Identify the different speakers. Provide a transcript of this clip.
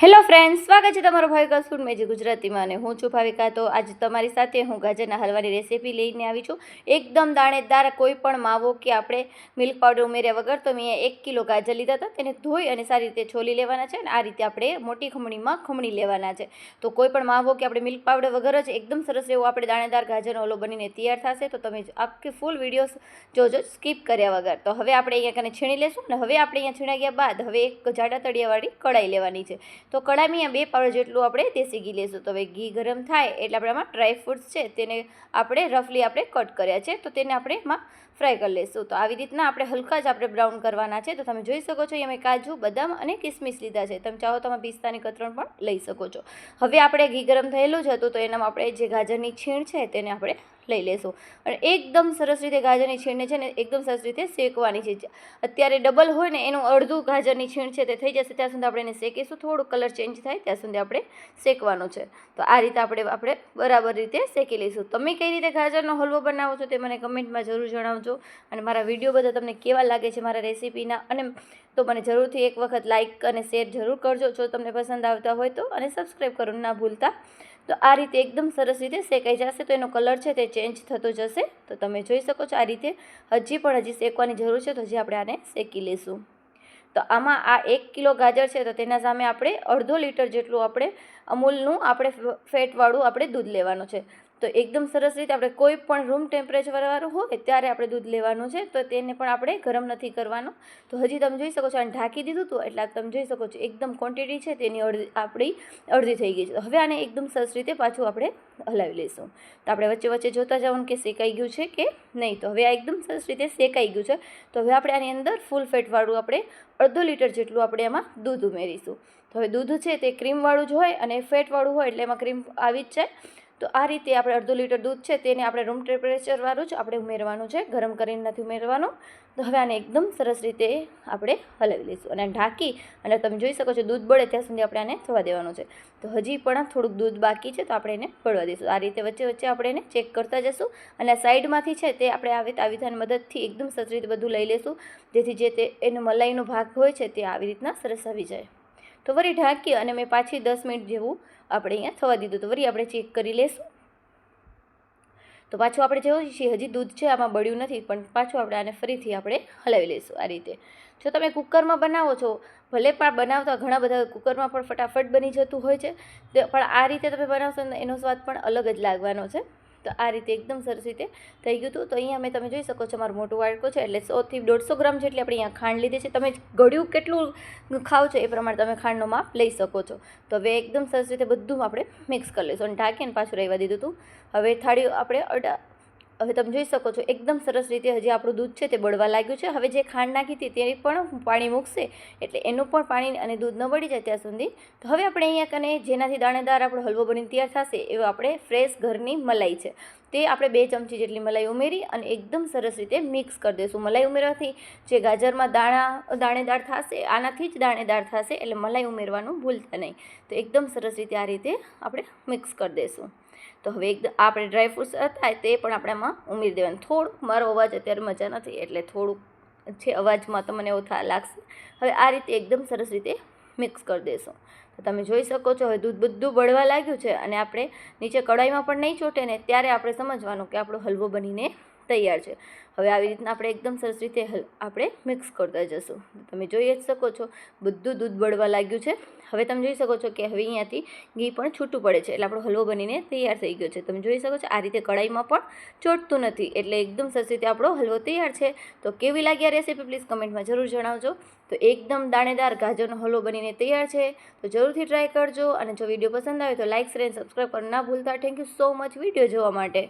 Speaker 1: Hello friends, સ્વાગત છે તમારો ભાવિકા ફૂડ મેજી ગુજરાતીમાં અને હું છું ભાવિકા। તો આજે તમારી સાથે હું ગાજરના હલવાની રેસીપી લઈને આવી છું। એકદમ દાણેદાર કોઈ પણ માવો કે આપણે મિલ્ક પાવડર ઉમેર્યા વગર તો મેં 1 કિલો ગાજર લીધા હતા, તેને ધોઈ અને સારી રીતે છોલી લેવાના છે અને આ રીતે આપણે મોટી ખમણીમાં ખમણી લેવાના છે। તો કોઈ પણ માવો કે આપણે મિલ્ક પાવડર વગર જ એકદમ સરસ એવો આપણે દાણેદાર ગાજરનો હલવો બનીને તૈયાર થશે। તો તમે આખી ફૂલ વિડીયો જોજો સ્કીપ કર્યા વગર। તો હવે આપણે અહીંયા કને છીણી લેશું અને હવે આપણે અહીંયા છીણા ગયા બાદ હવે એક જાડા તળિયાવાળી કઢાઈ લેવાની છે। તો કઢાઈમાં 2 પાવડા જેટલું આપણે દેશી ઘી લેશું। તો હવે ઘી ગરમ થાય એટલે આપણે આમાં ડ્રાય ફ્રૂટ્સ છે તેને આપણે રફલી આપણે કટ કર્યા છે, તો તેને આપણે એમાં ફ્રાય કરી લઈશું। તો આવી રીતના આપણે હલકા જ આપણે બ્રાઉન કરવાના છે। તો તમે જોઈ શકો છો અહીંયા મેં કાજુ, બદામ અને કિસમિસ લીધા છે, તમે ચાહો તો તમે પિસ્તાની કતરણ પણ લઈ શકો છો। હવે આપણે ઘી ગરમ થયેલું જ હતું તો એનામાં આપણે જે ગાજરની છીણ છે તેને આપણે લઈ લેશું અને એકદમ સરસ રીતે ગાજરની છીણને છે ને એકદમ સરસ રીતે શેકવાની છે। અત્યારે ડબલ હોય ને એનું અડધું ગાજરની છીણ છે તે થઈ જશે ત્યાં સુધી આપણે એને શેકીશું, થોડું કલર ચેન્જ થાય ત્યાં સુધી આપણે શેકવાનું છે। તો આ રીતે આપણે બરાબર રીતે શેકી લઈશું। તમે કઈ રીતે ગાજરનો હલવો બનાવો છો તે મને કમેન્ટમાં જરૂર જણાવજો અને મારા વિડીયો બધા તમને કેવા લાગે છે મારા રેસીપીના અને તો મને જરૂરથી એક વખત લાઇક અને શેર જરૂર કરજો જો તમને પસંદ આવતા હોય તો, અને સબસ્ક્રાઈબ કરવાનું ના ભૂલતા। તો આ રીતે એકદમ સરસ રીતે શેકાઈ જશે તો એનો કલર છે તે ચેન્જ થતો જશે। તો તમે જોઈ શકો છો આ રીતે હજી શેકવાની જરૂર છે, તો હજી આપણે આને શેકી લઈશું। તો આમાં આ 1 કિલો ગાજર છે તો તેના સામે આપણે 1/2 લીટર જેટલું આપણે અમૂલનું આપણે ફેટવાળું આપણે દૂધ લેવાનું છે। તો એકદમ સરસ રીતે આપણે કોઈ પણ રૂમ ટેમ્પરેચરવાળું હોય ત્યારે આપણે દૂધ લેવાનું છે, તો તેને પણ આપણે ગરમ નથી કરવાનું। તો હજી તમે જોઈ શકો છો આને ઢાંકી દીધું હતું એટલે તમે જોઈ શકો છો એકદમ ક્વોન્ટિટી છે તેની અડધી થઈ ગઈ છે। હવે આને એકદમ સરસ રીતે પાછું આપણે હલાવી લઈશું। તો આપણે વચ્ચે વચ્ચે જોતા જવાનું કે શેકાઈ ગયું છે કે નહીં। તો હવે આ એકદમ સરસ રીતે શેકાઈ ગયું છે। તો હવે આપણે આની અંદર ફૂલ ફેટવાળું આપણે 1/2 લીટર જેટલું આપણે એમાં દૂધ ઉમેરીશું। તો હવે દૂધ છે તે ક્રીમવાળું જ હોય અને ફેટવાળું હોય એટલે એમાં ક્રીમ આવી જ જાય। તો આ રીતે આપણે 1/2 લીટર દૂધ છે તેને આપણે રૂમ ટેમ્પરેચરવાળું જ આપણે ઉમેરવાનું છે, ગરમ કરીને નથી ઉમેરવાનું। તો હવે આને એકદમ સરસ રીતે આપણે હલાવી લઈશું અને ઢાંકી અને તમે જોઈ શકો છો દૂધ બળે ત્યાં સુધી આપણે આને થવા દેવાનું છે। તો હજી પણ થોડુંક દૂધ બાકી છે તો આપણે એને બળવા દઈશું। આ રીતે વચ્ચે વચ્ચે આપણે એને ચેક કરતા જશું અને સાઈડમાંથી છે તે આપણે આવી મદદથી એકદમ સરસ રીતે બધું લઈ લઈશું જેથી જે તે એનો મલાઈનો ભાગ હોય છે તે આવી રીતના સરસ આવી જાય। તો વળી ઢાંકી અને મેં પાછી 10 મિનિટ જેવું આપણે અહીંયા થવા દીધું। તો વળી આપણે ચેક કરી લઈશું। તો પાછું આપણે જોયું છીએ હજી દૂધ છે આમાં બળ્યું નથી, પણ પાછું આપણે આને ફરીથી આપણે હલાવી લઈશું। આ રીતે જો તમે કુકરમાં બનાવો છો, ભલે પણ બનાવતા ઘણા બધા કુકરમાં પણ ફટાફટ બની જતું હોય છે, પણ આ રીતે તમે બનાવશો ને એનો સ્વાદ પણ અલગ જ લાગવાનો છે। તો આ રીતે એકદમ સરસ રીતે થઈ ગયું હતું। તો અહીંયા તમે જોઈ શકો છો મારું મોટું વાડકો છે એટલે 100 થી 150 ગ્રામ જેટલી આપણે અહીંયા ખાંડ લીધી છે। તમે ગળ્યું કેટલું ખાવ છો એ પ્રમાણે તમે ખાંડનો માપ લઈ શકો છો। તો હવે એકદમ સરસ રીતે બધું આપણે મિક્સ કરી લઈશું અને ઢાંકીને પાછું રહેવા દીધું હતું। હવે થાળી આપણે હવે તમે જોઈ શકો છો એકદમ સરસ રીતે હજી આપણું દૂધ છે તે બળવા લાગ્યું છે। હવે જે ખાંડ નાખી હતી તે પણ પાણી મૂકશે એટલે એનું પણ પાણી અને દૂધ ન બળી જાય ત્યાં સુધી। તો હવે આપણે અહીંયા કને જેનાથી દાણેદાર આપણો હલવો બનીને તૈયાર થશે એવો આપણે ફ્રેશ ઘરની મલાઈ છે તે આપણે 2 ચમચી જેટલી મલાઈ ઉમેરી અને એકદમ સરસ રીતે મિક્સ કરી દઈશું। મલાઈ ઉમેરવાથી જે ગાજરમાં દાણેદાર થશે આનાથી જ દાણેદાર થશે એટલે મલાઈ ઉમેરવાનું ભૂલતા નહીં। તો એકદમ સરસ રીતે આ રીતે આપણે મિક્સ કરી દઈશું। તો હવે એકદમ આપણે ડ્રાયફ્રૂટ્સ હતા તે પણ આપણે આમાં ઉમેરી દેવાનું। થોડુંક મારો અવાજ અત્યારે મજા નથી એટલે થોડુંક છે અવાજમાં તો મને એવું લાગશે। હવે આ રીતે એકદમ સરસ રીતે મિક્સ કરી દઈશું। તો તમે જોઈ શકો છો હવે દૂધ બધું બળવા લાગ્યું છે અને આપણે નીચે કઢાઈમાં પણ નહીં ચોટે ને ત્યારે આપણે સમજવાનું કે આપણો હલવો બનીને તૈયાર છે। હવે આવી રીતના આપણે એકદમ સરસ રીતે આપણે મિક્સ કરતા જશું। તમે જોઈ જ શકો છો બધું દૂધ બળવા લાગ્યું છે। હવે તમે જોઈ શકો છો કે હવે અહીંયાથી ઘી પણ છૂટું પડે છે એટલે આપણો હલવો બનીને તૈયાર થઈ ગયો છે। તમે જોઈ શકો છો આ રીતે કઢાઈમાં પણ ચોટતું નથી એટલે એકદમ સરસ રીતે આપણો હલવો તૈયાર છે। તો કેવી લાગી આ રેસીપી પ્લીઝ કમેન્ટમાં જરૂર જણાવજો। તો એકદમ દાણેદાર ગાજરનો હલવો બનીને તૈયાર છે, તો જરૂરથી ટ્રાય કરજો અને જો વિડીયો પસંદ આવે તો લાઇક, શેર અને સબસ્ક્રાઈબ કરવાનું ના ભૂલતા। Thank you so much video જોવા માટે।